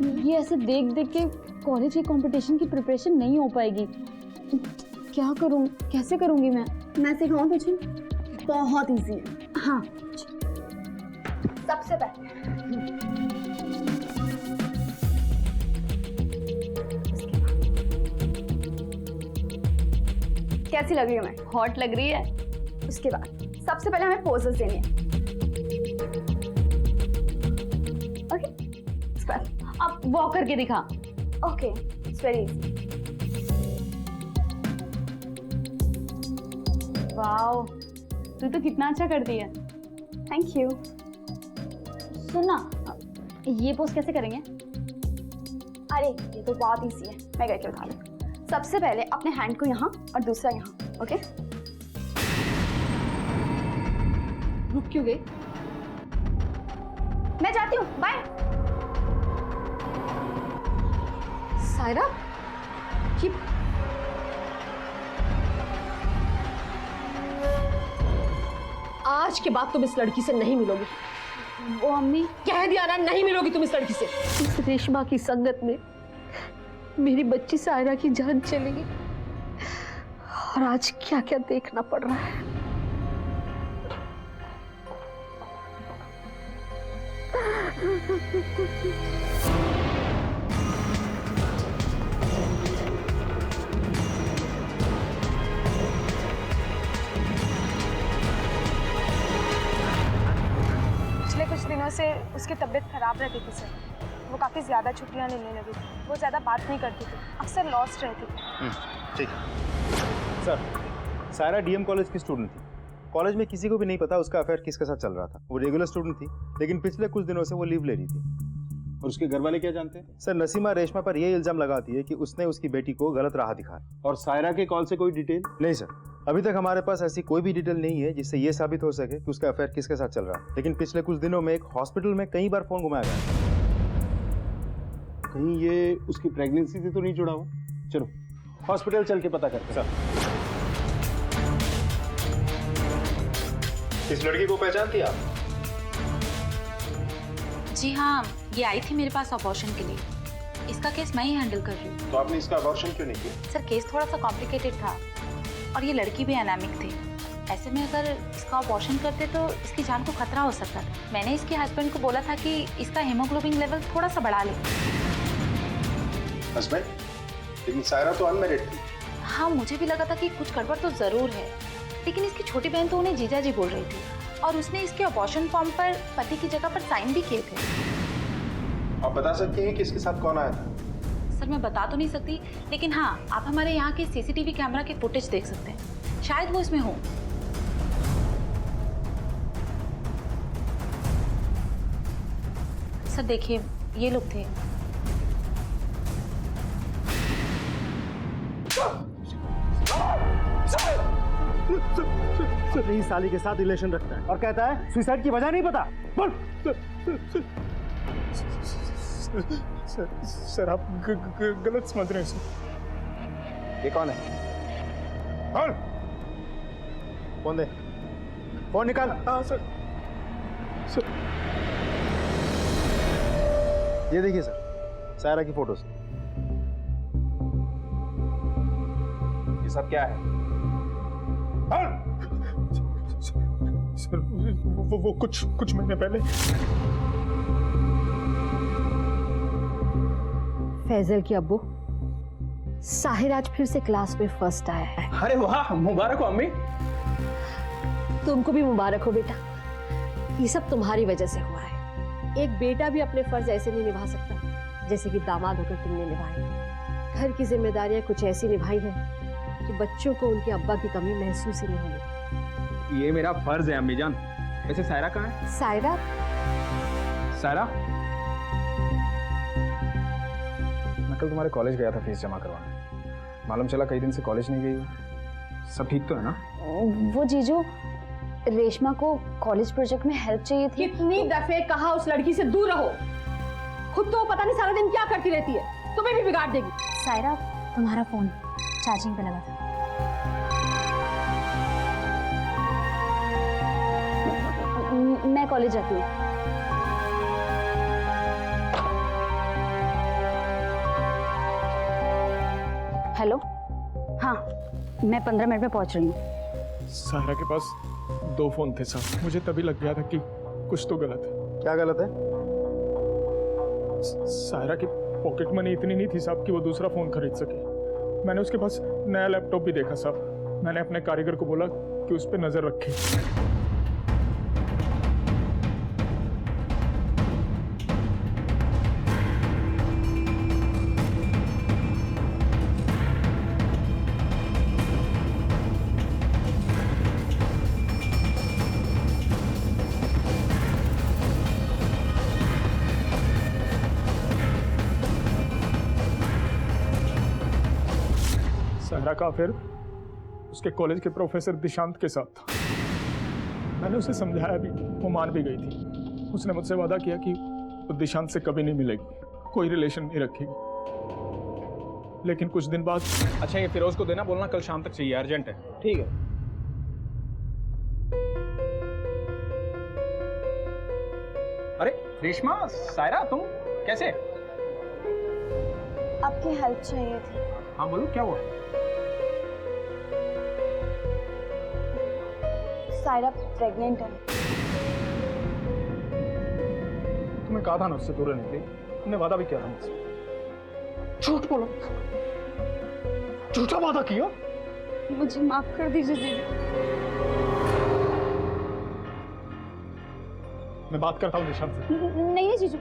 ये ऐसे देख देख के कॉलेज के कंपटीशन की प्रिपरेशन नहीं हो पाएगी। क्या करूं, कैसे करूंगी मैं सिखाऊं तुझे? बहुत इजी है। हाँ, सबसे पहले कैसी लग रही हूँ मैं? हॉट लग रही है। उसके बाद सबसे पहले हमें पोजेस देनी है। ओके, उसके बाद अब वॉक करके दिखा। Okay, it's very easy. Wow, तू तो कितना अच्छा करती है। Thank you. सुनना, ये पोज कैसे करेंगे? अरे ये तो बहुत इजी है, मैं करके बता दूँ। सबसे पहले अपने हैंड को यहाँ और दूसरा यहाँ। ओके, रुक क्यों गई? मैं जाती हूँ, बाय। सायरा, ये आज के बाद तुम इस लड़की से नहीं मिलोगी। वो अम्मी, कह दिया ना, नहीं मिलोगी तुम इस लड़की से। इस रेशमा की संगत में मेरी बच्ची सायरा की जान चली गई और आज क्या क्या देखना पड़ रहा है। पिछले कुछ दिनों से उसकी तबीयत खराब रहती थी सर। वो काफ़ी ज़्यादा छुट्टियां लेने लगी थी। वो ज़्यादा बात नहीं करती थी, अक्सर लॉस्ट रहती थी। ठीक सर, सायरा डीएम कॉलेज की स्टूडेंट थी। कॉलेज में किसी को भी नहीं पता उसका अफेयर किसके साथ चल रहा था। वो रेगुलर स्टूडेंट थी, लेकिन पिछले कुछ दिनों से वो लीव ले रही थी। और उसके घर वाले क्या जानते हैं? सर, नसीमा रेशमा पर यह इल्जाम लगाती है कि उसने उसकी बेटी को गलत राह दिखाया। और सायरा के कॉल से कोई डिटेल? नहीं सर, अभी तक हमारे पास ऐसी कोई भी डिटेल नहीं है जिससे ये साबित हो सके कि उसका अफेयर किसके साथ चल रहा है। लेकिन पिछले कुछ दिनों में एक हॉस्पिटल में कई बार फोन घुमाया गया। कहीं ये उसकी प्रेगनेंसी से तो नहीं जुड़ा हुआ? चलो हॉस्पिटल चल के पता करते हैं। इस लड़की को पहचानती आप? जी हाँ, ये आई थी मेरे पास अबॉर्शन के लिए। इसका केस मैं ही हैंडल कर रही हूँ। तो आपने इसका अबॉर्शन क्यों नहीं किया? सर, केस थोड़ा सा कॉम्प्लिकेटेड था और ये लड़की भी एनामिक थी। ऐसे में अगर इसका अबॉर्शन करते तो इसकी जान को खतरा हो सकता था। मैंने इसके हस्बैंड को बोला था कि इसका हीमोग्लोबिन लेवल थोड़ा सा बढ़ा ले। हस्बैंड? लेकिन सायरा तो अनमैरिड थी। हाँ, मुझे भी लगा था कि कुछ गड़बड़ तो जरूर है, लेकिन इसकी छोटी बहन तो उन्हें जीजा जी बोल रही थी और उसने इसके अबॉर्शन फॉर्म पर पति की जगह पर साइन भी किए थे। आप बता सकती हैं कि इसके साथ कौन आया था? सर, मैं बता तो नहीं सकती, लेकिन हाँ, आप हमारे यहाँ के सीसीटीवी कैमरा के फुटेज देख सकते हैं। शायद वो इसमें हो। सर देखिए, ये लोग थे। सर, साली के साथ रिलेशन रखता है और कहता है सुसाइड की वजह नहीं पता। बोल। सर आप गलत समझ रहे हैं सर। ये कौन है? कौन? फोन दे, फोन निकाल। हाँ सर। ये देखिए सर, सायरा की फोटोज। ये सब क्या है? सर वो कुछ महीने पहले फैजल की अब्बू, साहिर आज फिर से क्लास में फर्स्ट आया है। अरे वाह, मुबारक हो अम्मी। तुमको भी मुबारक हो बेटा। ये सब तुम्हारी वजह से हुआ है। एक बेटा भी अपने फर्ज ऐसे नहीं निभा सकता जैसे कि दामाद होकर तुमने निभाए। घर की जिम्मेदारियां कुछ ऐसी निभाई हैं कि बच्चों को उनके अब्बा की कमी महसूस ही नहीं होगी। ये मेरा फर्ज है अम्मी जान। वैसे सायरा कहाँ है? सायरा? सायरा, मैं कल तुम्हारे कॉलेज गया था फीस जमा करवाने। मालूम चला कई दिन से कॉलेज नहीं गई हो। सब ठीक तो है ना? वो जीजू, रेशमा को कॉलेज प्रोजेक्ट में हेल्प चाहिए थी। कितनी दफे कहा उस लड़की से दूर रहो। खुद तो पता नहीं सारा दिन क्या करती रहती है, तुम्हें भी बिगाड़ देगी। सायरा, तुम्हारा फोन चार्जिंग पे लगा था। मैं कॉलेज जाती हूँ। हेलो, हाँ मैं 15 मिनट में पहुंच रही हूँ। सायरा के पास 2 फोन थे साहब, मुझे तभी लग गया था कि कुछ तो गलत है। क्या गलत है? सायरा की पॉकेट मनी इतनी नहीं थी साहब कि वो दूसरा फोन खरीद सके। मैंने उसके पास नया लैपटॉप भी देखा साहब। मैंने अपने कारीगर को बोला कि उस पर नजर रखे। सायरा का फिर उसके कॉलेज के प्रोफेसर दिशांत के साथ था। मैंने उसे समझाया भी, वो मान भी गई थी। उसने मुझसे वादा किया कि वो दिशांत से कभी नहीं मिलेगी, कोई रिलेशन नहीं रखेगी। लेकिन कुछ दिन बाद। अच्छा ये फिरोज को देना, बोलना कल शाम तक चाहिए, अर्जेंट है। ठीक है। अरे रेशमा, सायरा तुम कैसे? आपकी हेल्प चाहिए थी। हाँ बोलो, क्या हुआ? सायरा प्रेग्नेंट है। तुम्हें कहा था ना उससे दूर रहने के लिए, तुमने वादा भी किया था मुझसे। झूठ बोलो, झूठा वादा किया। मुझे माफ कर दीजिए जी। मैं बात करता हूँ निशांत से। नहीं नहीं जीजू,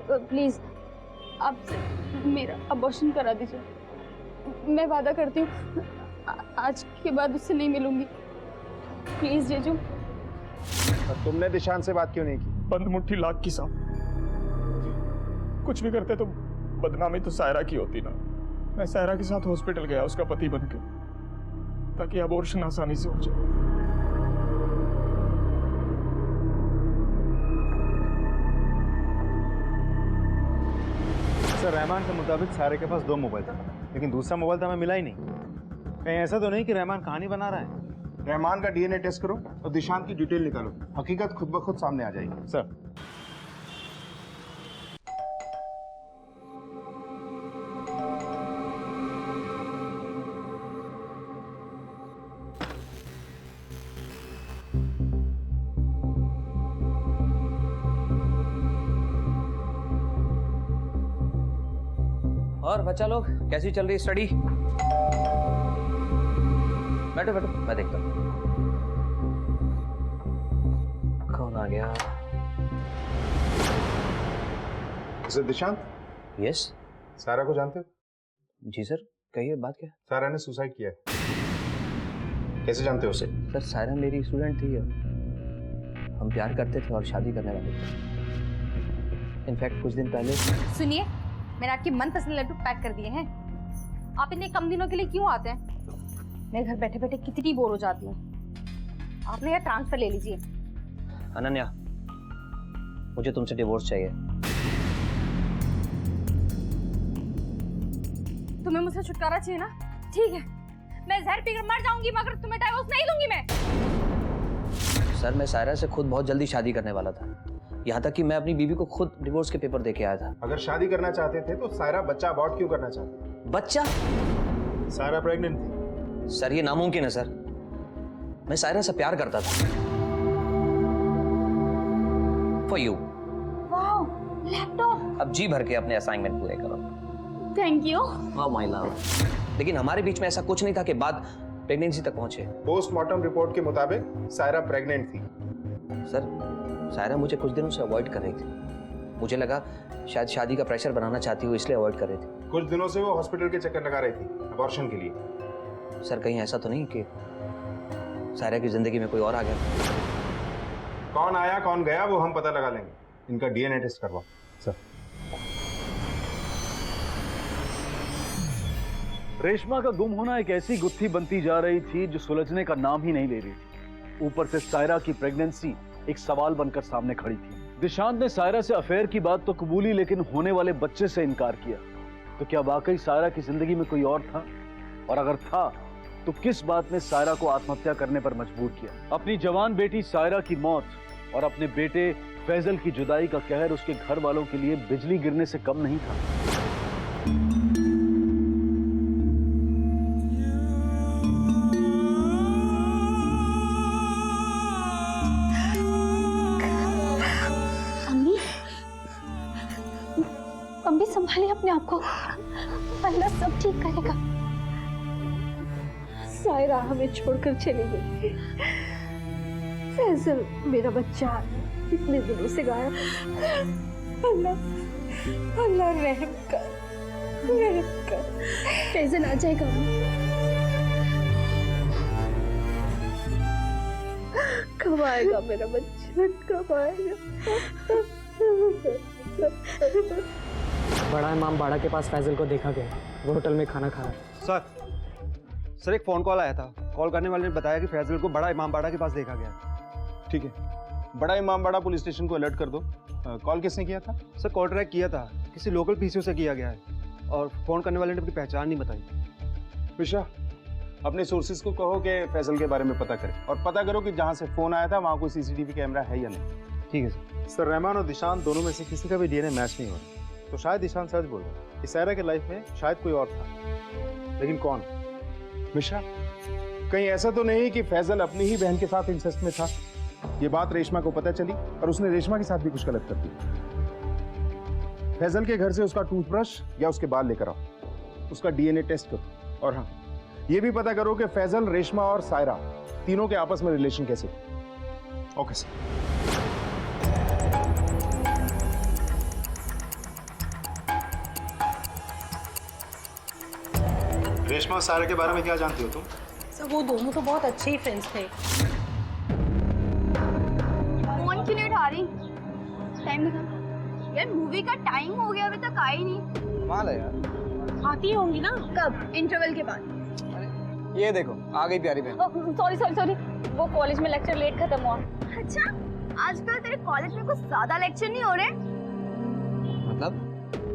प्लीज आप मेरा अबॉर्शन करा दीजिए। मैं वादा करती हूँ आज के बाद उससे नहीं मिलूंगी। प्लीज जीजू। तुमने दिशांत से बात क्यों नहीं की? बंद मुट्ठी लाख की साहब, कुछ भी करते तो बदनामी तो सायरा की होती ना। मैं सायरा के साथ हॉस्पिटल गया उसका पति बनकर, ताकि अबॉर्शन आसानी से हो जाए। सर, रहमान के मुताबिक सायरा के पास 2 मोबाइल थे, लेकिन दूसरा मोबाइल तो हमें मिला ही नहीं। कहीं ऐसा तो नहीं कि रहमान कहानी बना रहा है? रहमान का डीएनए टेस्ट करो और दिशांत की डिटेल निकालो, हकीकत खुद ब खुद सामने आ जाएगी। सर, और बच्चा लोग कैसी चल रही स्टडी? बैठो बैठो, मैं देखता हूँ कौन आ गया। मिस्टर दिशांत? यस सारा को जानते हो? जी सर, कहिए बात क्या? सारा ने सुसाइड किया है। कैसे जानते हो उसे? सर सायरा मेरी स्टूडेंट थी, हम प्यार करते थे और शादी करने वाले थे। इनफैक्ट कुछ दिन पहले। सुनिए, मैंने आपकी मनपसंद लड्डू पैक कर दिए हैं। आप इतने कम दिनों के लिए क्यों आते हैं? मैं घर बैठे बैठे कितनी बोर हो जाती हूँ। आपने यार ट्रांसफर ले लीजिए। अनन्या, मुझे तुमसे डिवोर्स चाहिए। तुम्हें मुझसे छुटकारा चाहिए ना? ठीक है, मैं जहर पीकर मर जाऊंगी मगर तुम्हें डाइवोर्स नहीं दूंगी मैं। सर मैं सायरा से खुद बहुत जल्दी शादी करने वाला था, यहाँ तक कि मैं अपनी बीवी को खुद डिवोर्स के पेपर दे के आया था। अगर शादी करना चाहते थे तो सायरा बच्चा अबॉर्ट क्यों करना चाहती? बच्चा? सायरा प्रेग्नेंट थी। सर ये नामुमकिन है सर, मैं सायरा से प्यार करता था। For you. Wow, laptop. अब जी भर के अपने असाइनमेंट पूरे करो। Thank you. Oh my love. लेकिन हमारे बीच में ऐसा कुछ नहीं था कि बात प्रेगनेंसी तक पहुंचे। पोस्टमार्टम रिपोर्ट के मुताबिक सायरा प्रेग्नेंट थी। सर सायरा मुझे कुछ दिनों से अवॉइड कर रही थी। मुझे लगा शायद शादी का प्रेशर बनाना चाहती हूँ, इसलिए अवॉइड कर रही थी। कुछ दिनों से वो हॉस्पिटल के चक्कर लगा रही थी अबॉर्शन के लिए। सर कहीं ऐसा तो नहीं कि सायरा की जिंदगी में कोई और आ गया? कौन आया कौन गया वो हम पता लगा लेंगे। इनका डीएनए टेस्ट करवाओ। सर, रेशमा का गुम होना एक ऐसी गुत्थी बनती जा रही थी जो सुलझने का नाम ही नहीं ले रही थी। ऊपर से सायरा की प्रेगनेंसी एक सवाल बनकर सामने खड़ी थी। दिशांत ने सायरा से अफेयर की बात तो कबूली, लेकिन होने वाले बच्चे से इनकार किया। तो क्या वाकई सायरा की जिंदगी में कोई और था? और अगर था तो किस बात ने सायरा को आत्महत्या करने पर मजबूर किया? अपनी जवान बेटी सायरा की मौत और अपने बेटे फैजल की जुदाई का कहर उसके घर वालों के लिए बिजली गिरने से कम नहीं था। तुम भी संभालिए अपने आप को, अल्लाह सब ठीक करेगा। सायरा हमें छोड़कर चली गई। फैजल मेरा बच्चा इतने दिनों से गायब। अल्लाह अल्लाह रहम कर, रहम कर। फैजल आ जाएगा। कब आएगा मेरा बच्चा, कब आएगा? बड़ा इमाम बाड़ा के पास फैजल को देखा गया, वो होटल में खाना खा रहा है। सर एक फ़ोन कॉल आया था। कॉल करने वाले ने बताया कि फैजल को बड़ा इमाम बाड़ा के पास देखा गया है। ठीक है, बड़ा इमामबाड़ा पुलिस स्टेशन को अलर्ट कर दो। कॉल किसने किया था? सर कॉल ट्रैक किया था, किसी लोकल पीसीओ से किया गया है और फ़ोन करने वाले ने अपनी पहचान नहीं बताई। विशा, अपने सोर्सेज को कहो कि फैजल के बारे में पता करें और पता करो कि जहाँ से फ़ोन आया था वहाँ कोई सीसीटीवी कैमरा है या नहीं। ठीक है सर। सर, रहमान और दिशांत दोनों में से किसी का भी डीएनए मैच नहीं हो रहा, तो शायद दिशांत सच बोल रहा है कि सायरा के लाइफ में शायद कोई और था, लेकिन कौन? मिश्रा, कहीं ऐसा तो नहीं कि फैजल अपनी ही बहन के साथ इंसेस्ट में था? ये बात रेशमा को पता चली और उसने रेशमा के साथ भी कुछ गलत कर दिया। फैजल के घर से उसका टूथब्रश या उसके बाल लेकर आओ, उसका डीएनए टेस्ट करो और हाँ, ये भी पता करो कि फैजल, रेशमा और सायरा तीनों के आपस में रिलेशन कैसे थे। Okay sir. रेशमा और सायरा के बारे में क्या जानती हो तुम? सर वो दोनों तो बहुत अच्छे ही फ्रेंड्स थे। फोन क्यों नहीं उठा रही? टाइम निकाल यार, मूवी का टाइम हो गया, अभी तक आई नहीं। माल है यार। आती होंगी ना? कब? इंटरवल के बाद। ये देखो आ गई प्यारी बहन। सॉरी सॉरी सॉरी, वो कॉलेज में लेक्चर लेट खत्म हुआ। अच्छा, आजकल तेरे कॉलेज में कुछ ज्यादा लेक्चर नहीं हो रहे? मतलब?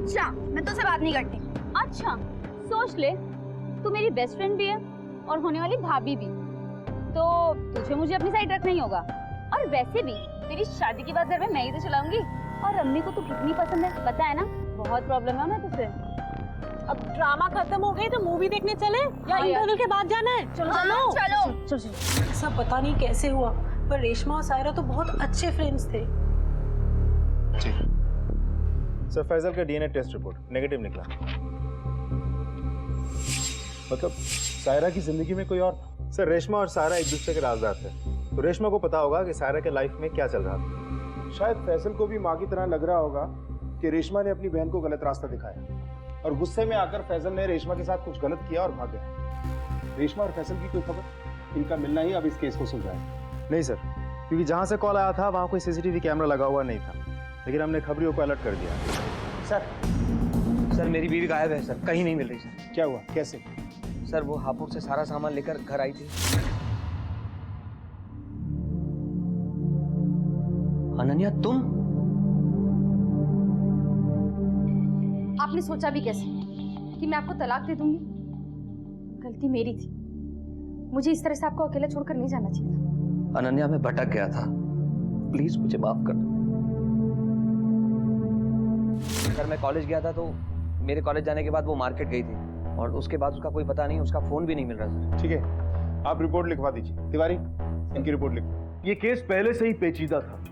अच्छा, मैं तुझसे बात नहीं करती। अच्छा, सोच ले, तू मेरी बेस्ट फ्रेंड भी है और होने वाली भाभी भी, तो तुझे मुझे अपनी साइड रखना ही होगा। और वैसे भी तेरी शादी की बात घर में मैं ही तो चलाऊंगी, और अम्मी को तू कितनी पसंद है पता है ना, बहुत प्रॉब्लम है ना तुझसे। अब ड्रामा खत्म हो गई तो मूवी देखने चले या इंटरवल के बाद जाना है? चलो चलो चलो। सब पता नहीं कैसे हुआ, पर रेशमा और सायरा तो बहुत अच्छे फ्रेंड्स थे। सर, फैजल का डीएनए टेस्ट रिपोर्ट नेगेटिव निकला। मतलब सायरा की जिंदगी में कोई और था? सर, रेशमा और सायरा एक दूसरे के राजदार थे, तो रेशमा को पता होगा कि सायरा के लाइफ में क्या चल रहा था। शायद फैजल को भी माँ की तरह लग रहा होगा कि रेशमा ने अपनी बहन को गलत रास्ता दिखाया और गुस्से में आकर फैजल ने रेशमा के साथ कुछ गलत किया और भाग गया। रेशमा और फैजल की कोई खबर? इनका मिलना ही अब इस केस को सुलझाएगा। नहीं सर, क्योंकि जहाँ से कॉल आया था वहाँ कोई सीसीटीवी कैमरा लगा हुआ नहीं था, लेकिन हमने खबरियों को अलर्ट कर दिया। सर मेरी बीवी गायब है सर, कहीं नहीं मिल रही सर। क्या हुआ, कैसे? सर वो हापुड़ से सारा सामान लेकर घर आई थी। अनन्या तुम? आपने सोचा भी कैसे कि मैं आपको तलाक दे दूंगी? गलती मेरी थी, मुझे इस तरह से आपको अकेला छोड़कर नहीं जाना चाहिए था। अनन्या मैं भटक गया था, प्लीज मुझे माफ कर दो। सर मैं कॉलेज गया था तो मेरे कॉलेज जाने के बाद वो मार्केट गई थी और उसके बाद उसका कोई पता नहीं, उसका फोन भी नहीं मिल रहा सर। ठीक है, आप रिपोर्ट लिखवा दीजिए। तिवारी, इनकी रिपोर्ट लिखो। ये केस पहले से ही पेचीदा था,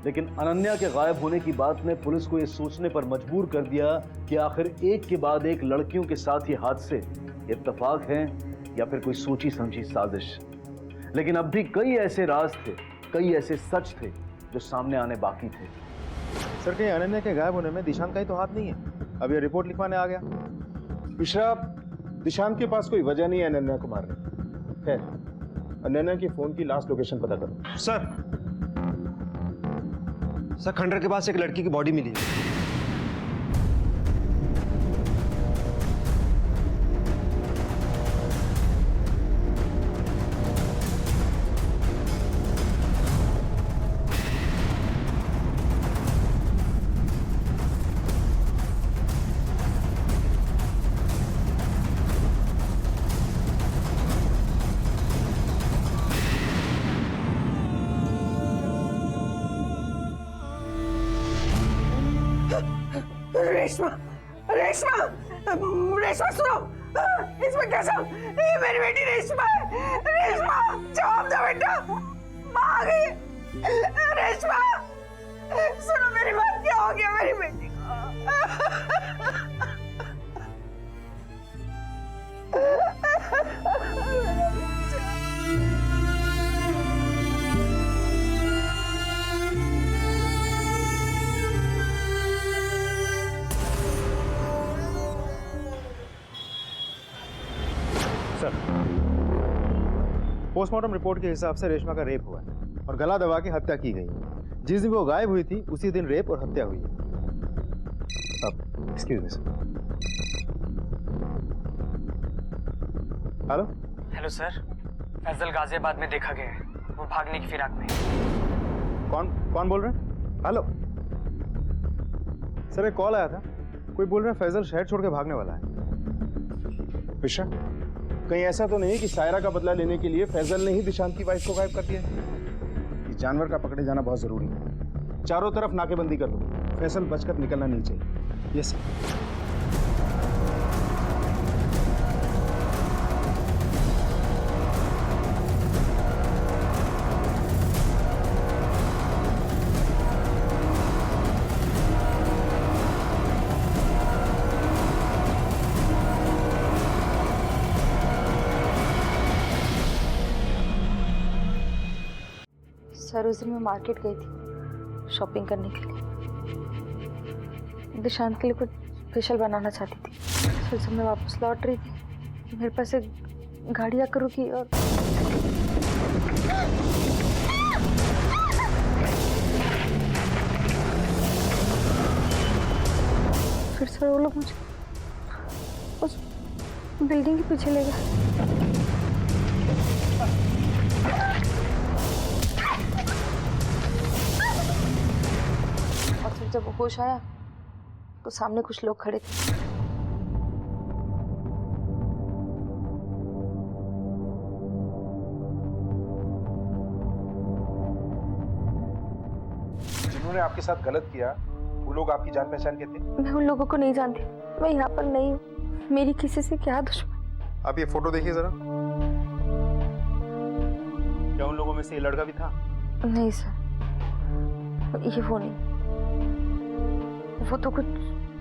लेकिन अनन्या के गायब होने की बात ने पुलिस को यह सोचने पर मजबूर कर दिया कि आखिर एक के बाद एक लड़कियों के साथ ये हादसे इत्तेफाक हैं या फिर कोई सोची समझी साजिश। लेकिन अब भी कई ऐसे राज थे, कई ऐसे सच थे जो सामने आने बाकी थे। सर, कहीं अनन्या के गायब होने में दिशांत का ही तो हाथ नहीं है? अब ये रिपोर्ट लिखवाने आ गया। मिश्रा, दिशांत के पास कोई वजह नहीं है अनन्या को मारने। खैर, अनन्या के फोन की लास्ट लोकेशन पता करो। सर खंडर के पास एक लड़की की बॉडी मिली है। रेशमा, रेशमा, रेशमा सुनो, इंस्पेक्टर साहब, ये मेरी बेटी रेशमा है। रेशमा, जवाब दो बेटा, माँ आ गई। रेशमा, सुनो मेरी बात, क्या हो गया मेरी बेटी को? पोस्टमार्टम रिपोर्ट के हिसाब से रेशमा का रेप हुआ है और गला दबा के हत्या की गई है। जिस दिन वो गायब हुई थी उसी दिन रेप और हत्या हुई है। अब excuse me sir. Hello hello sir, Faisal Ghaziabad में देखा गया है, वो भागने की फिराक में। कौन बोल रहे हैं? हेलो सर, एक कॉल आया था, कोई बोल रहा है फैजल शहर छोड़ के भागने वाला है। विशा, कहीं ऐसा तो नहीं कि सायरा का बदला लेने के लिए फैजल ने ही दिशांत की वाइफ को गायब कर दिया? इस जानवर का पकड़े जाना बहुत जरूरी है। चारों तरफ नाकेबंदी कर दो, फैजल बचकर निकलना नहीं चाहिए। Yes sir. सर, उस दिन मैं मार्केट गई थी शॉपिंग करने के लिए। दिशांत के लिए कुछ स्पेशल बनाना चाहती थी। फिर जब मैं वापस लौट रही थी, मेरे पास एक गाड़ी आकर रुकी और फिर सर वो लोग मुझे उस बिल्डिंग के पीछे ले गए। जब होश आया तो सामने कुछ लोग खड़े थे। जिन्होंने आपके साथ गलत किया वो लोग आपकी जान पहचान के थे? मैं उन लोगों को नहीं जानती, मैं यहाँ पर नहीं हूँ। मेरी किसी से क्या दुश्मन। आप ये फोटो देखिए जरा। क्या उन लोगों में से ये लड़का भी था? नहीं सर, ये वो नहीं, वो तो कुछ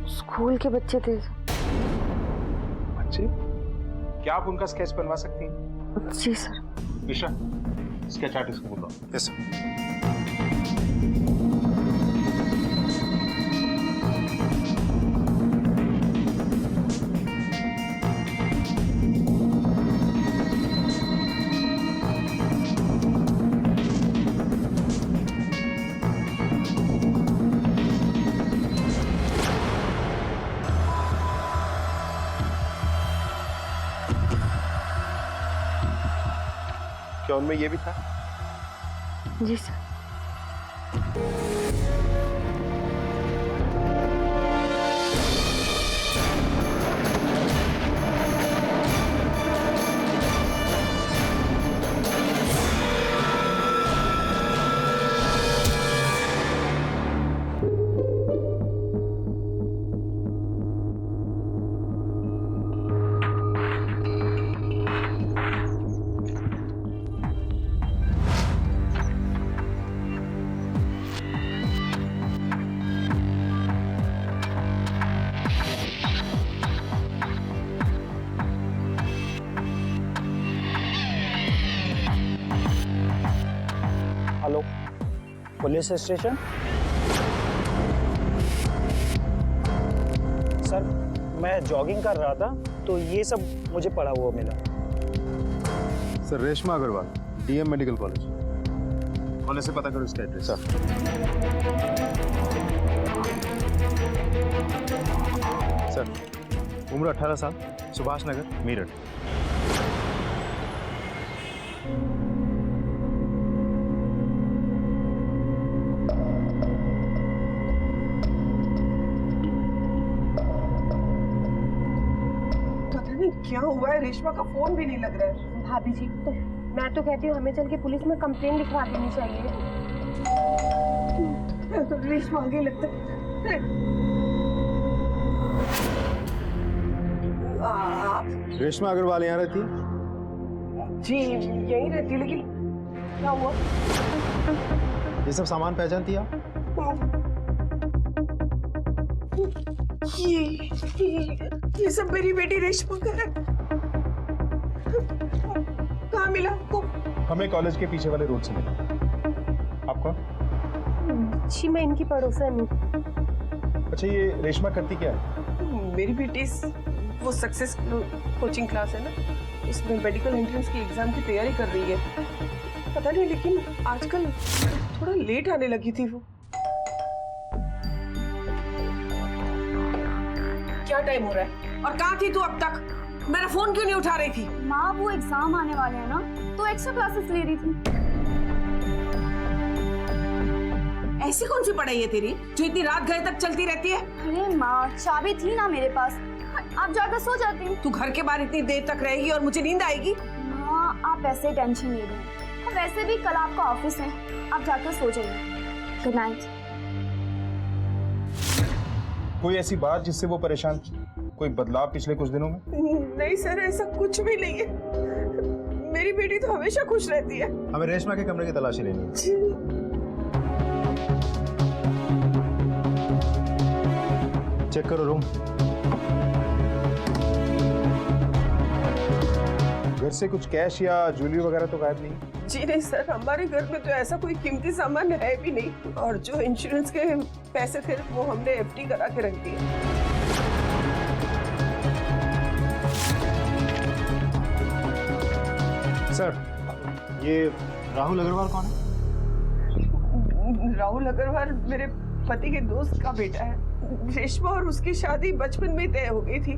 स्कूल के बच्चे थे। बच्चे? क्या आप उनका स्केच बनवा सकती हैं? जी सर। विशा, स्केच आर्टिस्ट को बुलाओ। Yes sir. क्या उनमें ये भी था? जी sir. Hello, police station. Sir, मैं जॉगिंग कर रहा था तो ये सब मुझे पड़ा हुआ मिला। Sir, Reshma Agarwal, DM medical college. College से पता करो इसका एड्रेस। सर। सर, उम्र 18 साल, सुभाष नगर, मेरठ। क्या हुआ है? रेशमा का फोन भी नहीं लग रहा है। भाभी जी, मैं तो कहती हूँ हमें चल के पुलिस में कंप्लेन लिखवा देनी चाहिए। तो रेशमा आगे लगता है। रेशमा अग्रवाल यहाँ रहती? जी यहीं रहती, लेकिन क्या हुआ? ये सब सामान पहचानती आप? ये सब मेरी बेटी रेशमा का है। कहाँ मिला आपको? हमें कॉलेज के पीछे वाले रोड से मिला। आपको? जी मैं इनकी पड़ोसन हूँ। अच्छा, ये रेशमा करती क्या है? मेरी बेटी वो सक्सेस कोचिंग क्लास है ना, उसमें मेडिकल एंट्रेंस की एग्जाम की तैयारी कर रही है। पता नहीं लेकिन आजकल थोड़ा लेट आने लगी थी वो। क्या टाइम हो रहा है और कहाँ थी तू अब तक? मेरा फोन क्यों नहीं उठा रही थी? माँ वो एग्जाम आने वाले हैं ना, तो एक्स्ट्रा क्लासेस ले रही थी। ऐसी कौन सी पढ़ाई है तेरी जो इतनी रात गए तक चलती रहती है? अरे माँ चाबी थी ना मेरे पास, आप जाकर सो जाती। तू घर के बाहर इतनी देर तक रहेगी और मुझे नींद आएगी? माँ आप ऐसे टेंशन ले रही हैं, और वैसे भी कल आपका ऑफिस है, आप जाकर सो जाइए। Good night. कोई ऐसी बात जिससे वो परेशान थी? कोई बदलाव पिछले कुछ दिनों में? नहीं सर, ऐसा कुछ भी नहीं है। मेरी बेटी तो हमेशा खुश रहती है। हमें रेशमा के कमरे की तलाशी लेनी है। चेक करो रूम। घर से कुछ कैश या ज्वेलरी वगैरह तो गायब नहीं? जी नहीं सर, हमारे घर में तो ऐसा कोई कीमती सामान है भी नहीं, और जो इंश्योरेंस के पैसे थे वो हमने एफडी करा के रख दिए। सर, ये राहुल अग्रवाल कौन है? राहुल अग्रवाल मेरे पति के दोस्त का बेटा है। रेशमा और उसकी शादी बचपन में तय हो गई थी।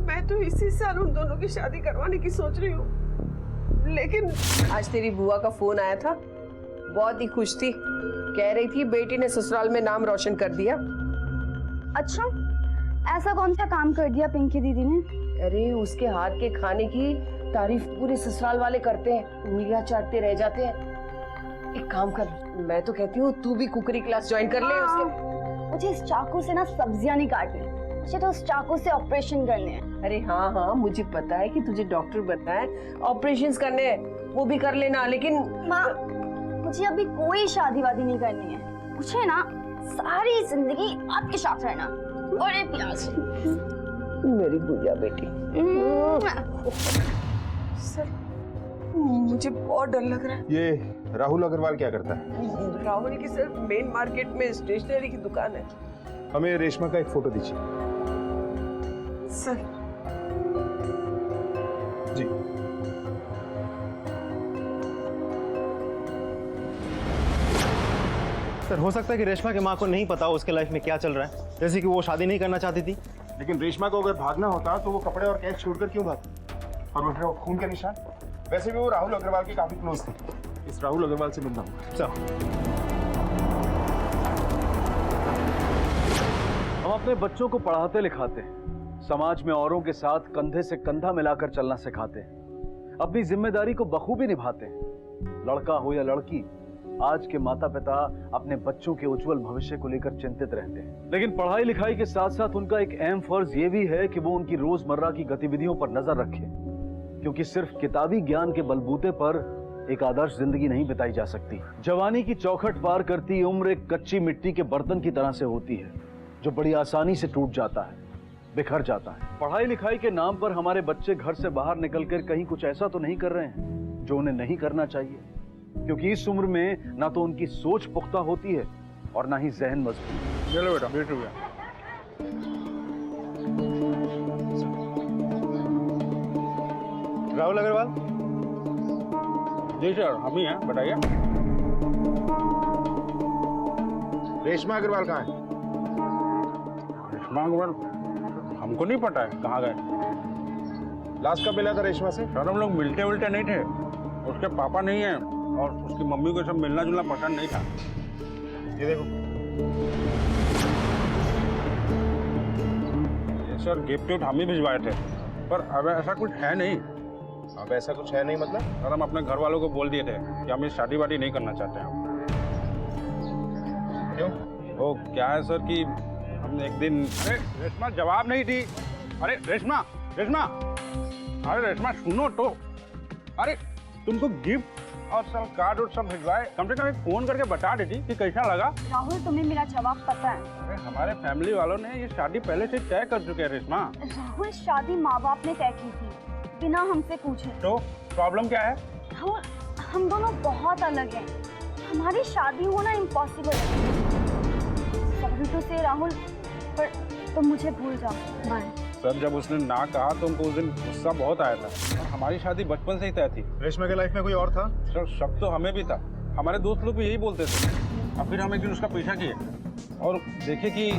मैं तो इसी साल उन दोनों की शादी करवाने की सोच रही हूँ। लेकिन आज तेरी बुआ का फोन आया था, बहुत ही खुश थी। कह रही थी बेटी ने ससुराल में नाम रोशन कर दिया। अच्छा, ऐसा कौन सा काम कर दिया पिंकी दीदी ने? अरे उसके हाथ के खाने की तारीफ पूरे ससुराल वाले करते हैं, उंगलियां चाटते रह जाते हैं। एक काम कर, मैं तो कहती हूँ तू भी कुकरी क्लास ज्वाइन कर ले। मुझे इस चाकू से ना सब्जियां नहीं काटनी, मुझे तो उस चाकू से ऑपरेशन करने हैं। अरे हाँ हाँ, मुझे पता है कि तुझे डॉक्टर बनना है, ऑपरेशंस करने हैं, वो भी कर लेना। लेकिन माँ, मुझे अभी कोई शादी वादी नहीं करनी है। मुझे ना सारी जिंदगी आपके साथ रहना, बड़े प्यार से। मेरी गुड़िया बेटी। सर, मुझे बहुत डर लग रहा है। ये राहुल अग्रवाल क्या करता है? राहुल की सर मेन मार्केट में स्टेशनरी की दुकान है। हमें रेशमा का एक फोटो दीजिए। सर जी। सर, हो सकता है कि रेशमा की माँ को नहीं पता हो उसके लाइफ में क्या चल रहा है, जैसे कि वो शादी नहीं करना चाहती थी। लेकिन रेशमा को अगर भागना होता तो वो कपड़े और कैश छोड़कर क्यों भागती? और वो खून के निशान? वैसे भी वो राहुल अग्रवाल के काफी क्लोज थे। इस राहुल अग्रवाल से मिलना होगा। हम अपने बच्चों को पढ़ाते लिखाते हैं, समाज में औरों के साथ कंधे से कंधा मिलाकर चलना सिखाते हैं, अपनी जिम्मेदारी को बखूबी निभाते हैं। लड़का हो या लड़की, आज के माता पिता अपने बच्चों के उज्जवल भविष्य को लेकर चिंतित रहते हैं। लेकिन पढ़ाई लिखाई के साथ साथ उनका एक अहम फर्ज ये भी है कि वो उनकी रोजमर्रा की गतिविधियों पर नजर रखें, क्योंकि सिर्फ किताबी ज्ञान के बलबूते पर एक आदर्श जिंदगी नहीं बिताई जा सकती। जवानी की चौखट पार करती उम्र एक कच्ची मिट्टी के बर्तन की तरह से होती है, जो बड़ी आसानी से टूट जाता है, बिखर जाता है। पढ़ाई लिखाई के नाम पर हमारे बच्चे घर से बाहर निकलकर कहीं कुछ ऐसा तो नहीं कर रहे हैं जो उन्हें नहीं करना चाहिए, क्योंकि इस उम्र में ना तो उनकी सोच पुख्ता होती है और ना ही जहन मजबूत। चलो बेटा, बैठ रुपया। राहुल अग्रवाल? जी सर, हम ही हैं, बताइए। रेशमा अग्रवाल कहाँ है? रेशमा अग्रवाल हमको नहीं पता है कहाँ गए। लास्ट कब मिला था रेशमा से? सर हम लोग मिलते विलते नहीं थे, उसके पापा नहीं है और उसकी मम्मी को सब मिलना जुलना पसंद नहीं था। ये देखो। ये सर गिफ्ट हम ही भिजवाए थे, पर अब ऐसा कुछ है नहीं। अब ऐसा कुछ है नहीं मतलब? सर हम अपने घर वालों को बोल दिए थे कि हम इस शादी वादी नहीं करना चाहते हैं। क्यों? वो क्या है सर कि हमने एक दिन, अरे रेशमा जवाब नहीं दी। अरे रेशमा, रेशमा, अरे रेशमा सुनो तो। अरे तुमको गिफ्ट और सब कार्ड और सब भिजवाए, कम से कम एक फोन करके बता देती कि कैसा लगा। राहुल, तुम्हें मेरा जवाब पता है। अरे हमारे फैमिली वालों ने ये शादी पहले से तय कर चुके हैं रेशमा। राहुल, शादी माँ बाप ने तय की थी, बिना हमसे पूछे। तो प्रॉब्लम क्या है? राहुल, हम दोनों बहुत अलग हैं, हमारी शादी होना इम्पॉसिबल है। सॉरी टू से राहुल, पर तुम मुझे भूल जाओ। बाय। सर जब उसने ना कहा तो उनको उस दिन गुस्सा बहुत आया था। और हमारी शादी बचपन से ही तय थी। रेशमा के लाइफ में कोई और था? सर शक तो हमें भी था, हमारे दोस्त लोग भी यही बोलते थे। और फिर हम एक दिन उसका पीछा किए और देखे कि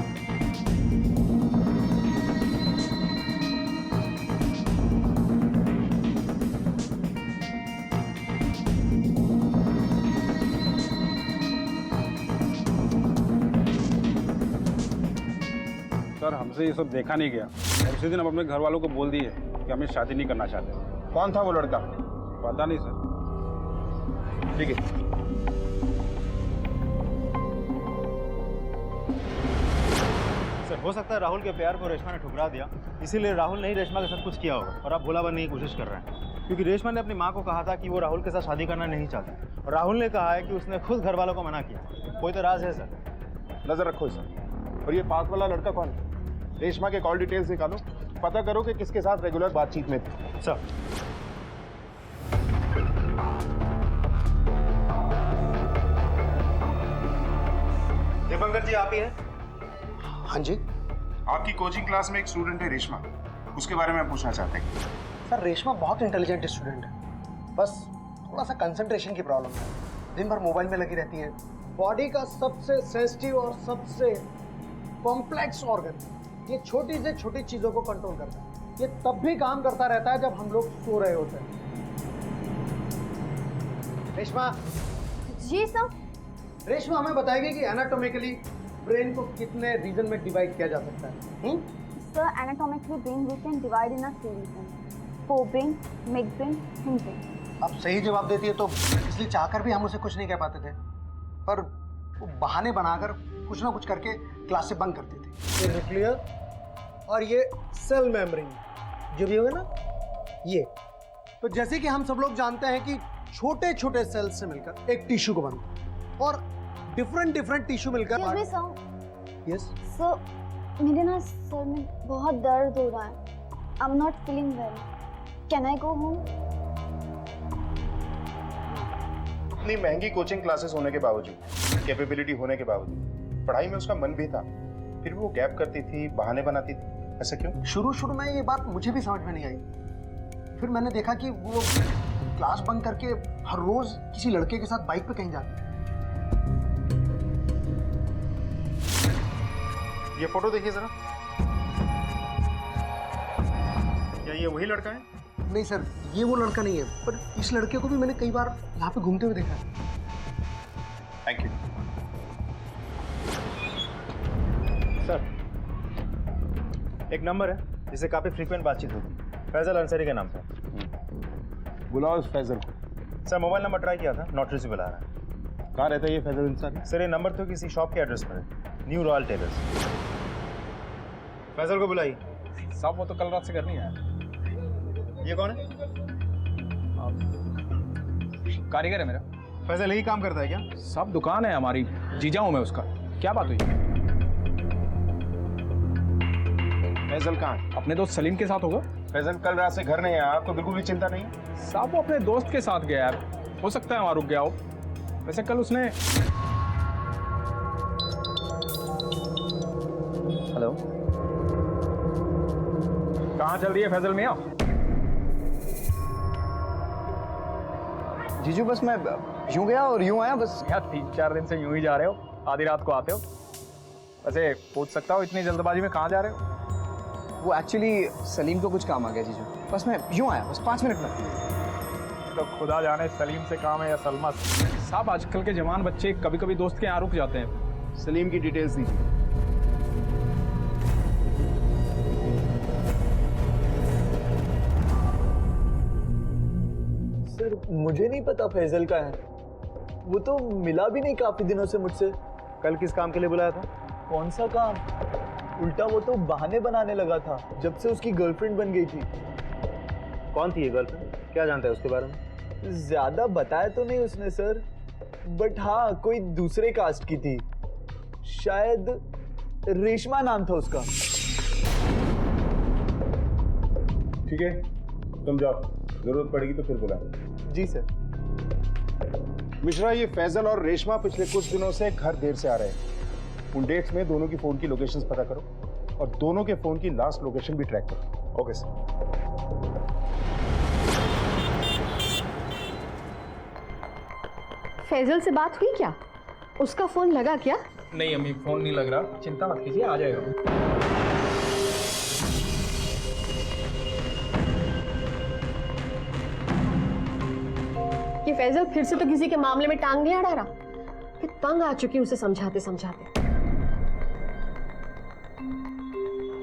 सर हमसे ये सब देखा नहीं गया और उसी दिन हम अपने घर वालों को बोल दिए कि हमें शादी नहीं करना चाहते। कौन था वो लड़का? पता नहीं सर। ठीक है, सर हो सकता है राहुल के प्यार को रेशमा ने ठुकरा दिया, इसीलिए राहुल ने ही रेशमा के साथ कुछ किया होगा और आप भुला बनने की कोशिश कर रहे हैं। क्योंकि रेशमा ने अपनी माँ को कहा था कि वो राहुल के साथ शादी करना नहीं चाहती और राहुल ने कहा है कि उसने खुद घर वालों को मना किया। कोई तो राज है सर। नजर रखो इसे। और ये पार्क वाला लड़का कौन है? रेशमा के कॉल डिटेल्स निकालो, पता करो कि किसके साथ रेगुलर बातचीत में थे। सर दीपंकर जी आप ही हैं? हाँ जी। आपकी कोचिंग क्लास में एक स्टूडेंट है रेशमा, उसके बारे में पूछना चाहते हैं। सर रेशमा बहुत इंटेलिजेंट स्टूडेंट है, बस थोड़ा सा कंसंट्रेशन की प्रॉब्लम है। दिन भर मोबाइल में लगी रहती है। बॉडी का सबसे सेंसिटिव और सबसे कॉम्प्लेक्स ऑर्गन ये छोटी से छोटी चीजों को कंट्रोल करता है। ये तब भी काम करता रहता है जब हम लोग सो रहे होते हैं। रेशमा। जी सर। रेशमा हमें बताएगी कि एनाटॉमिकली ब्रेन को कितने रीजन में डिवाइड किया जा सकता है? Sir anatomically brain we can divide in a three region, forebrain, midbrain, hindbrain. अब सही जवाब देती है तो इसलिए चाहकर भी हम उसे कुछ नहीं कह पाते थे, पर वो बहाने बनाकर कुछ ना कुछ करके क्लास से बंक करती थी। ये न्यूक्लियर और ये सेल मेम्ब्रेन जो भी होगा ना ये, तो जैसे कि हम सब लोग जानते हैं कि छोटे छोटे सेल्स से मिलकर एक टिश्यू को बनता और डिफरेंट टिश्यू मिलकर। यस सर मेरे ना सर में बहुत दर्द हो रहा है। I am not feeling well, can I go home? इतनी महंगी कोचिंग क्लासेस होने के बावजूद, कैपेबिलिटी होने के बावजूद पढ़ाई में उसका मन भी था, फिर वो गैप करती थी, बहाने बनाती थी। ऐसा क्यों? शुरू में ये बात मुझे भी समझ में नहीं आई। फिर मैंने देखा कि वो क्लास बंक करके हर रोज किसी लड़के के साथ बाइक पे कहीं जाती है। ये फोटो देखिए जरा, क्या ये वही लड़का है? नहीं सर, ये वो लड़का नहीं है, पर इस लड़के को भी मैंने कई बार यहाँ पे घूमते हुए देखा है। Thank you sir. एक नंबर है जिससे काफी फ्रीक्वेंट बातचीत होती है, फैजल अंसारी के नाम पर। बुलाओ इस फैजल को। सर मोबाइल नंबर ट्राई किया था, नॉट रिचेबल आ रहा है। कहाँ रहता है ये फैजल अंसारी? सर ये नंबर तो किसी शॉप के एड्रेस पर है, न्यू रॉयल टेलर्स। फैजल को बुलाइए। साहब वो तो कल रात से घर नहीं आया। ये कौन है? कारीगर है मेरा। फैजल यही काम करता है क्या? साहब दुकान है हमारी, जीजा हूं मैं उसका। क्या बात हुई? फैजल कहाँ है? अपने दोस्त सलीम के साथ होगा। फैजल कल रात से घर नहीं आया, आपको बिल्कुल भी चिंता नहीं है? साहब वो अपने दोस्त के साथ गया है, हो सकता है वहां रुक गया हो। वैसे कल उसने। हेलो, कहाँ चल रही है फैजल मियाँ? जीजू बस मैं यूं गया और यूं आया बस। यार 3-4 दिन से यूं ही जा रहे हो, आधी रात को आते हो। वैसे पूछ सकता हो इतनी जल्दबाजी में कहाँ जा रहे हो? वो एक्चुअली सलीम को कुछ काम आ गया जीजू, बस मैं यूं आया, बस 5 मिनट में। तो खुदा जाने सलीम से काम है या सलमा से। साहब आजकल के जवान बच्चे कभी कभी दोस्त के यहाँ रुक जाते हैं। सलीम की डिटेल्स दीजिए। सर मुझे नहीं पता फैजल का है, वो तो मिला भी नहीं काफी दिनों से मुझसे। कल किस काम के लिए बुलाया था? कौन सा काम? उल्टा वो तो बहाने बनाने लगा था जब से उसकी गर्लफ्रेंड बन गई थी। कौन थी ये गर्लफ्रेंड? क्या जानता है उसके बारे में? ज्यादा बताया तो नहीं उसने सर, बट हाँ कोई दूसरे कास्ट की थी, शायद रेशमा नाम था उसका। ठीक है तुम जाओ, जरूरत पड़ेगी तो फिर बुलाएं। जी सर। मिश्रा, ये फैजल और रेशमा पिछले कुछ दिनों से घर देर से आ रहे हैं। उन डेट्स में दोनों की फोन की लोकेशंस पता करो और दोनों के फोन की लास्ट लोकेशन भी ट्रैक करो। Okay sir. फैजल से बात हुई क्या? उसका फोन लगा क्या? नहीं अम्मी, फोन नहीं लग रहा, चिंता मत कीजिए, आ जाएगा। ये फैजल फिर से तो किसी के मामले में टांग नहीं अड़ा रहा। कि तंग आ चुकी उसे समझाते समझाते।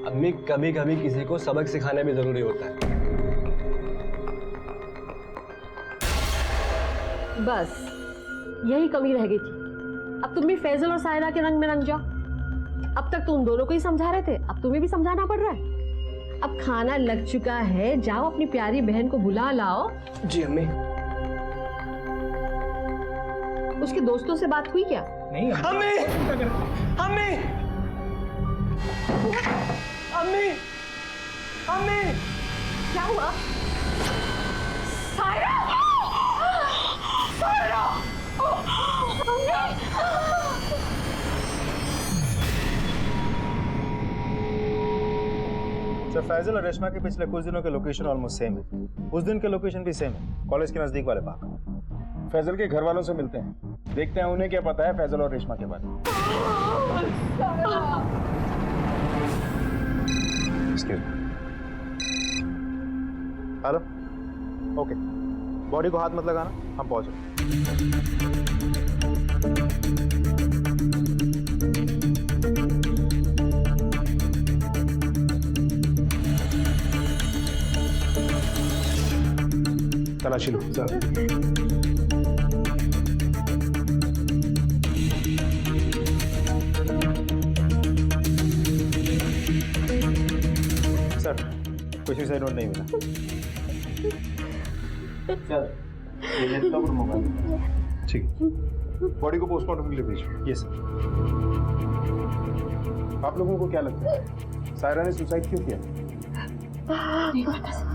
अम्मी, कभी कभी किसी को सबक सिखाना भी जरूरी होता है। बस यही कमी रह गई थी। अब तुम भी फैजल और सायरा के रंग में रंग जाओ। अब तक तुम दोनों को ही समझा रहे थे, अब तुम्हें भी समझाना पड़ रहा है। अब खाना लग चुका है, जाओ अपनी प्यारी बहन को बुला लाओ। जी अम्मी। उसके दोस्तों से बात हुई क्या? नहीं अम्मी, अम्मी, अम्मी, अम्मी, क्या हुआ? सायरा! सायरा! सर फैजल और रेशमा के पिछले कुछ दिनों के लोकेशन ऑलमोस्ट सेम है। उस दिन के लोकेशन भी सेम है, कॉलेज के नजदीक वाले पार्क। फैजल के घर वालों से मिलते हैं, देखते हैं उन्हें क्या पता है फैजल और रेशमा के बारे में। Excuse me. Hello, okay, body को हाथ मत लगाना, हम पहुंच रहे। तलाशी लो सर, कुछ भी सही नोट नहीं मिला। ठीक, बॉडी को पोस्टमार्टम के लिए भेजो। Yes sir. आप लोगों को क्या लगता है सायरा ने सुसाइड क्यों किया? नहीं पता सर।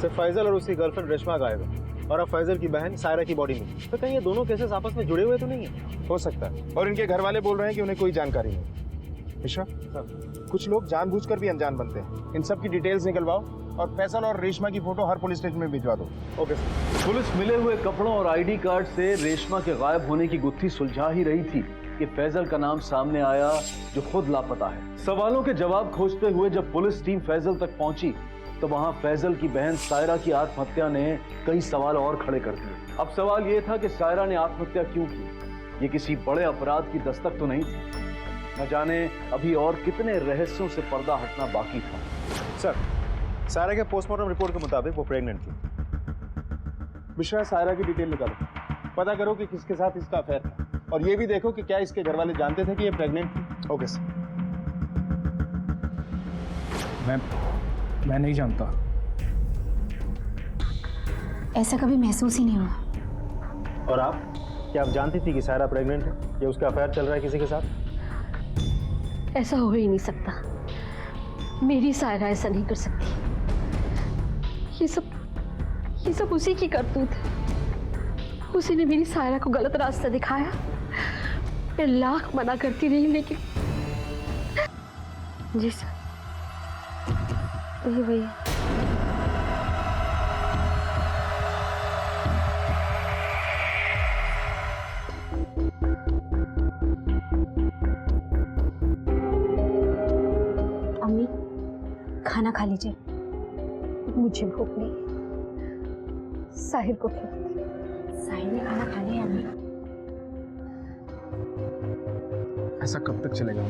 सर फैजल और उसकी गर्लफ्रेंड रेशमा गायब है और अब फैजल की बहन सायरा की बॉडी मिली। तो कहीं ये दोनों केसेस आपस में जुड़े हुए तो नहीं है? हो सकता है, और इनके घर वाले बोल रहे हैं कि उन्हें कोई जानकारी नहीं। मिश्रा, कुछ लोग जानबूझकर भी अनजान बनते हैं। इन सब की डिटेल्स निकलवाओ और फैजल और रेशमा की फोटो हर पुलिस स्टेशन में भिजवा दो। Okay sir. पुलिस मिले हुए कपड़ों और आईडी कार्ड से रेशमा के गायब होने की गुत्थी सुलझा ही रही थी कि फैजल का नाम सामने आया, जो खुद लापता है। सवालों के जवाब खोजते हुए जब पुलिस टीम फैजल तक पहुंची तो वहां फैजल की बहन सायरा की आत्महत्या ने कई सवाल और खड़े कर दिए। अब सवाल यह था कि सायरा ने आत्महत्या क्यों की? ये किसी बड़े अपराध की दस्तक तो नहीं थी? न जाने अभी और कितने रहस्यों से पर्दा हटना बाकी था। सर, सायरा के पोस्टमार्टम रिपोर्ट के मुताबिक वो प्रेग्नेंट थी। मिश्रा, सायरा की डिटेल निकालो, पता करो कि किसके साथ इसका अफेयर था, और ये भी देखो कि क्या इसके घर वाले जानते थे कि ये प्रेग्नेंट थी। Okay sir. मैं नहीं जानता। ऐसा कभी महसूस ही नहीं हुआ। और आप, क्या आप जानती थी कि सायरा प्रेग्नेंट है या उसका अफेयर चल रहा है किसी के साथ? ऐसा हो ही नहीं सकता। मेरी सायरा ऐसा नहीं कर सकती। ये सब उसी की करतूत है। उसी ने मेरी सायरा को गलत रास्ता दिखाया। मैं लाख मना करती रही, लेकिन जी सर, ये भैया। अम्मी, खाना खा लीजिए। मुझे भूख नहीं, साहिर को खिलाते। साहिर ने खाना खा लिया अम्मी? ऐसा कब तक चलेगा?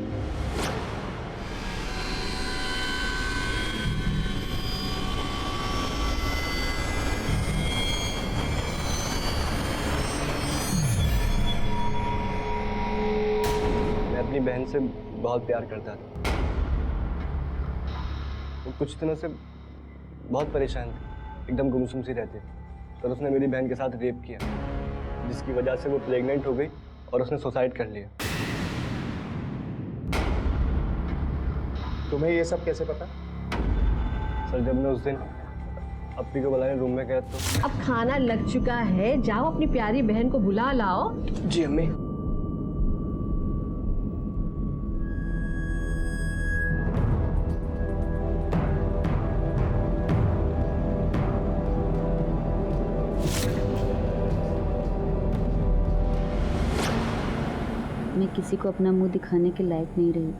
अपनी बहन से बहुत प्यार करता था। वो कुछ दिनों से बहुत परेशान थी, एकदम गुमसुम सी रहती थी। और उसने मेरी बहन के साथ रेप किया, जिसकी वजह से वो प्रेग्नेंट हो गई और उसने सुसाइड कर लिया। तुम्हें ये सब कैसे पता? सर, जब मैं उस दिन अपनी को बुलाने रूम में गया तो। अब खाना लग चुका है, जाओ अपनी प्यारी बहन को बुला लाओ। जी अम्मी। किसी को अपना मुंह दिखाने के लायक नहीं रही।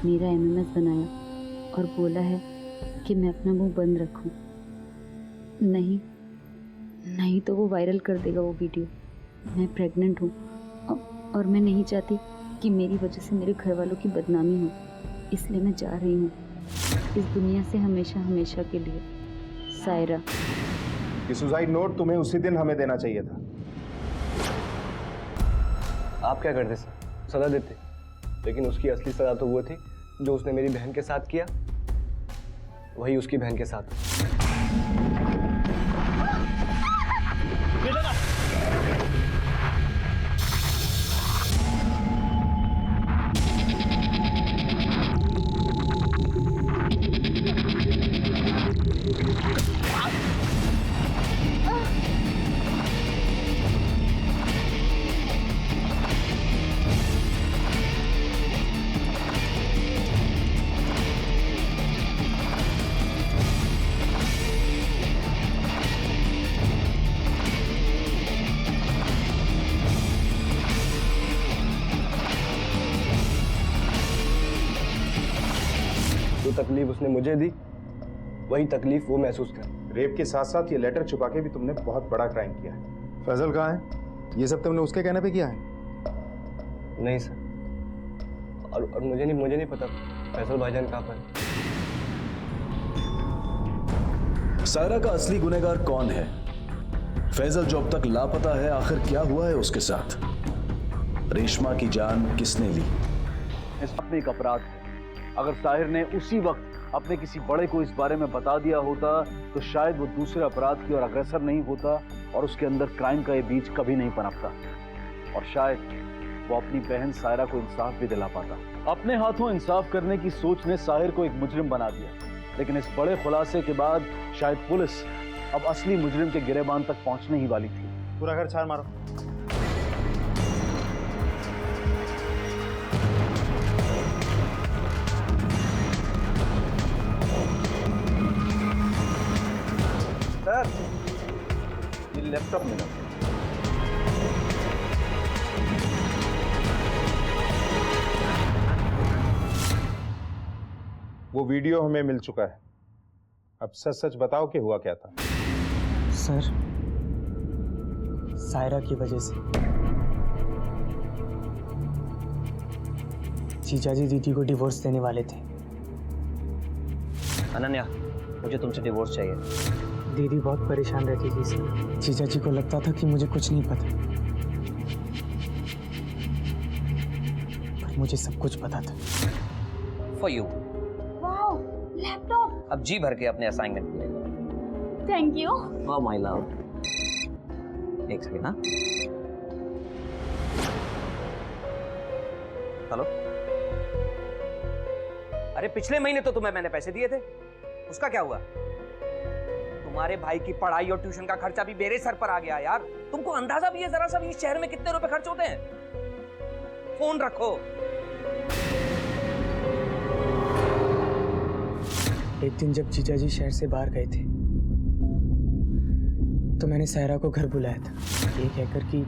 मेरा एमएमएस बनाया और बोला है कि मैं अपना मुंह बंद रखूं। नहीं तो वो वायरल कर देगा वो वीडियो। मैं प्रेग्नेंट हूँ और मैं नहीं चाहती कि मेरी वजह से मेरे घर वालों की बदनामी हो, इसलिए मैं जा रही हूँ इस दुनिया से हमेशा हमेशा के लिए। सायरा। ये सुसाइड नोट तुम्हें उसी दिन हमें देना चाहिए था। आप क्या करते सर? सजा देते, लेकिन उसकी असली सजा तो वो थी जो उसने मेरी बहन के साथ किया, वही उसकी बहन के साथ। जो तकलीफ उसने मुझे दी, वही तकलीफ वो महसूस कर। रेप के साथ साथ ये लेटर छुपा के भी तुमने बहुत बड़ा क्राइम किया है। फैजल कहाँ है? ये सब तुमने उसके कहने पे किया है? नहीं सर, और मुझे नहीं पता फैजल भाईजान कहाँ पर है। सायरा का असली गुनहगार कौन है? फैजल जो अब तक लापता है, आखिर क्या हुआ है उसके साथ? रेशमा की जान किसने ली? इस वक्त एक अपराध है। अगर साहिर ने उसी वक्त अपने किसी बड़े को इस बारे में बता दिया होता तो शायद वो दूसरे अपराध की ओर अग्रसर नहीं होता और उसके अंदर क्राइम का ये बीज कभी नहीं पनपता, और शायद वो अपनी बहन सायरा को इंसाफ भी दिला पाता। अपने हाथों इंसाफ करने की सोच ने साहिर को एक मुजरिम बना दिया, लेकिन इस बड़े खुलासे के बाद शायद पुलिस अब असली मुजरिम के गिरेबान तक पहुंचने ही वाली थी। पूरा घर छान मारो। सर, ये लैपटॉप मिला। वो वीडियो हमें मिल चुका है। अब सच सच बताओ कि हुआ क्या था। सर, सायरा की वजह से जीजाजी दीदी को डिवोर्स देने वाले थे। अनन्या, मुझे तुमसे डिवोर्स चाहिए। दीदी बहुत परेशान रहती थी सर। जीजाजी को लगता था कि मुझे कुछ नहीं पता, पर मुझे सब कुछ पता था। For you. Wow, laptop. अब जी भर के अपने असाइनमेंट पूरे। Thank you. Oh my love. एक सेकंड ना। हेलो। अरे पिछले महीने तो तुम्हें मैंने पैसे दिए थे, उसका क्या हुआ? तुम्हारे भाई की पढ़ाई और ट्यूशन का खर्चा भी मेरे सर पर आ गया यार। तुमको अंदाजा भी है जरा सा भी इस शहर में कितने रुपए खर्च होते हैं? फोन रखो। एक दिन जब जीजाजी शहर से बाहर गए थे तो मैंने सायरा को घर बुलाया था, ये कहकर कि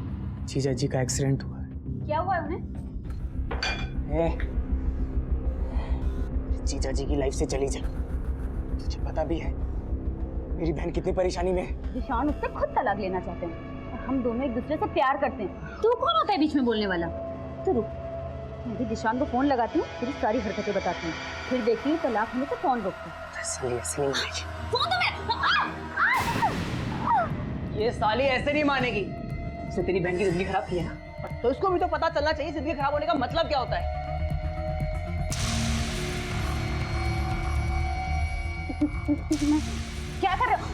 जीजाजी का एक्सीडेंट हुआ है। क्या हुआ है उन्हें? जीजाजी की लाइफ से चली जा। तुझे पता भी है मेरी बहन कितनी परेशानी में है। जिशान उससे खुद तलाक लेना चाहते हैं और हम दोनों एक दूसरे से प्यार करते हैं। तू कौन होता है बीच में बोलने वाला? तू रुक, मैं भी जिशान को फोन लगाती हूँ, तेरी सारी हरकतें बताती हूँ, फिर देखती हूँ तलाक होने से कौन रोकता है। ये साली ऐसे नहीं मानेगी। इसने तेरी बहन की जिंदगी खराब की है ना, तो इसको भी तो पता चलना चाहिए जिंदगी खराब होने का मतलब क्या होता है। क्या कर रहे हो?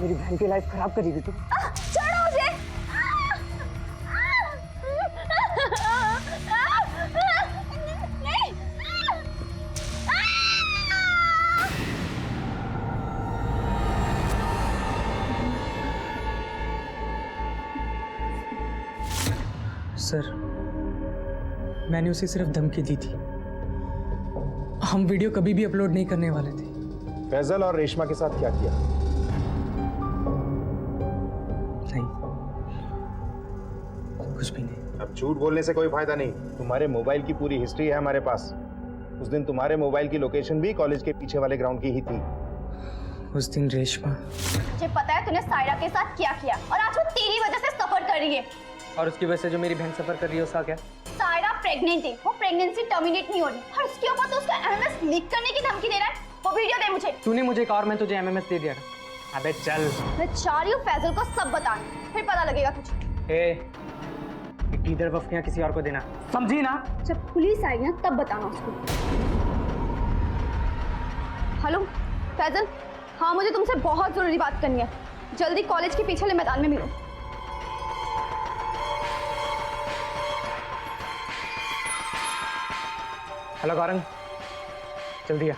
मेरी बहन की लाइफ खराब करी थी तू। छोड़ो मुझे। नहीं। सर, मैंने उसे सिर्फ धमकी दी थी। हम वीडियो कभी भी अपलोड नहीं करने वाले थे, फैजल और रेशमा के साथ क्या किया? नहीं, कुछ भी नहीं। अब झूठ बोलने से कोई फायदा नहीं। तुम्हारे मोबाइल की पूरी हिस्ट्री है हमारे पास। उस दिन तुम्हारे मोबाइल की लोकेशन भी कॉलेज के पीछे वाले ग्राउंड की ही थी। उस दिन रेशमा, मुझे पता है तूने सायरा के साथ क्या किया और आज वो तेरी वजह से सफर कर रही है। और उसकी वजह से जो मेरी बहन सफर कर रही है उसका क्या? सायरा प्रेग्नेंट है, वो प्रेगनेंसी टर्मिनेट नहीं हो रही और उसके ऊपर तो उसका एमएमएस लीक करने की धमकी दे रहा है। वो वीडियो दे मुझे। तूने मुझे एक और मैं तुझे एमएमएस दे दिया था। अबे चल। मैं चाह रही हूँ फैजल को सब बताना, फिर पता लगेगा तुझे। इधर वफ्तियां किसी और को देना, समझी ना? जब पुलिस आएगी ना तब बताना उसको। हेलो फैजल, हाँ मुझे तुमसे बहुत जरूरी बात करनी है। जल्दी कॉलेज के पीछे वाले मैदान में मिलो। हेलो गौरंग, जल्दी आ।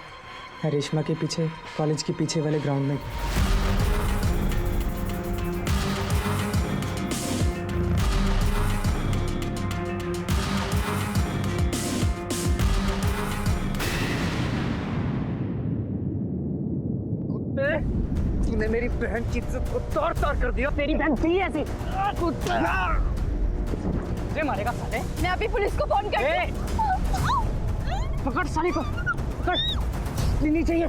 रेशमा के पीछे, कॉलेज के पीछे वाले ग्राउंड में। तूने मेरी बहन की इज्जत को तार-तार कर दिया। तेरी बहन थी ऐसी। तुझे मारेगा साले। मैं अभी पुलिस को फोन कर। पकड़ साले को, पकड़। नहीं चाहिए।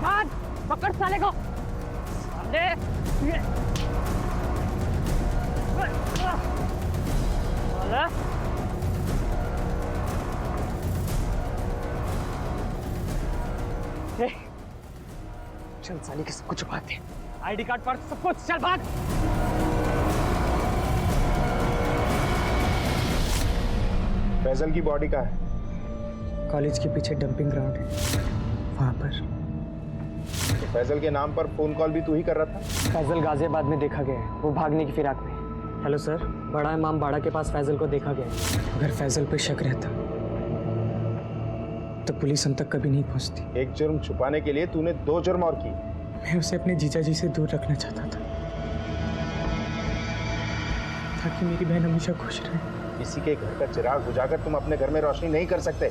भाग, पकड़ साले को। साले। चल साली के सब कुछ छुपाते हैं। आईडी कार्ड पर सब कुछ। चल भाग। फैजल की बॉडी कहाँ है? कॉलेज के पीछे डंपिंग ग्राउंड है, वहां पर। तो फैजल के नाम पर फोन कॉल भी तू ही कर रहा था? फैजल गाजियाबाद में देखा गया है, वो भागने की फिराक में। हेलो सर, बड़ा इमाम बाड़ा के पास फैजल को देखा गया है। अगर फैजल पे शक रहता तो पुलिस हम तक कभी नहीं पहुंचती। एक जुर्म छुपाने के लिए तूने 2 जुर्म और की। मैं उसे अपने जीजा जी से दूर रखना चाहता था ताकि मेरी बहन हमेशा खुश रहे। किसी के घर का चिराग बुझाकर तुम अपने घर में रोशनी नहीं कर सकते।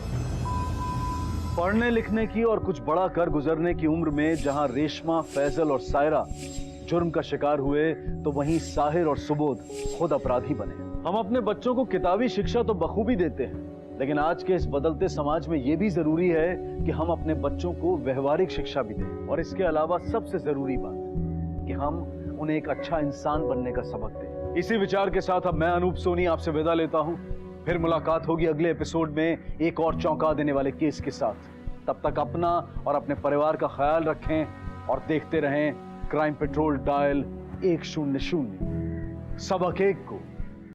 पढ़ने लिखने की और कुछ बड़ा कर गुजरने की उम्र में जहां रेशमा, फैजल और सायरा जुर्म का शिकार हुए, तो वहीं साहिर और सुबोध खुद अपराधी बने। हम अपने बच्चों को किताबी शिक्षा तो बखूबी देते हैं, लेकिन आज के इस बदलते समाज में यह भी जरूरी है कि हम अपने बच्चों को व्यवहारिक शिक्षा भी दें। और इसके अलावा सबसे जरूरी बात कि हम उन्हें एक अच्छा इंसान बनने का सबक दें। इसी विचार के साथ अब मैं अनूप सोनी आपसे विदा लेता हूं। फिर मुलाकात होगी अगले एपिसोड में एक और चौंका देने वाले केस के साथ। तब तक अपना और अपने परिवार का ख्याल रखें और देखते रहें क्राइम पेट्रोल डायल 100। सबक एक को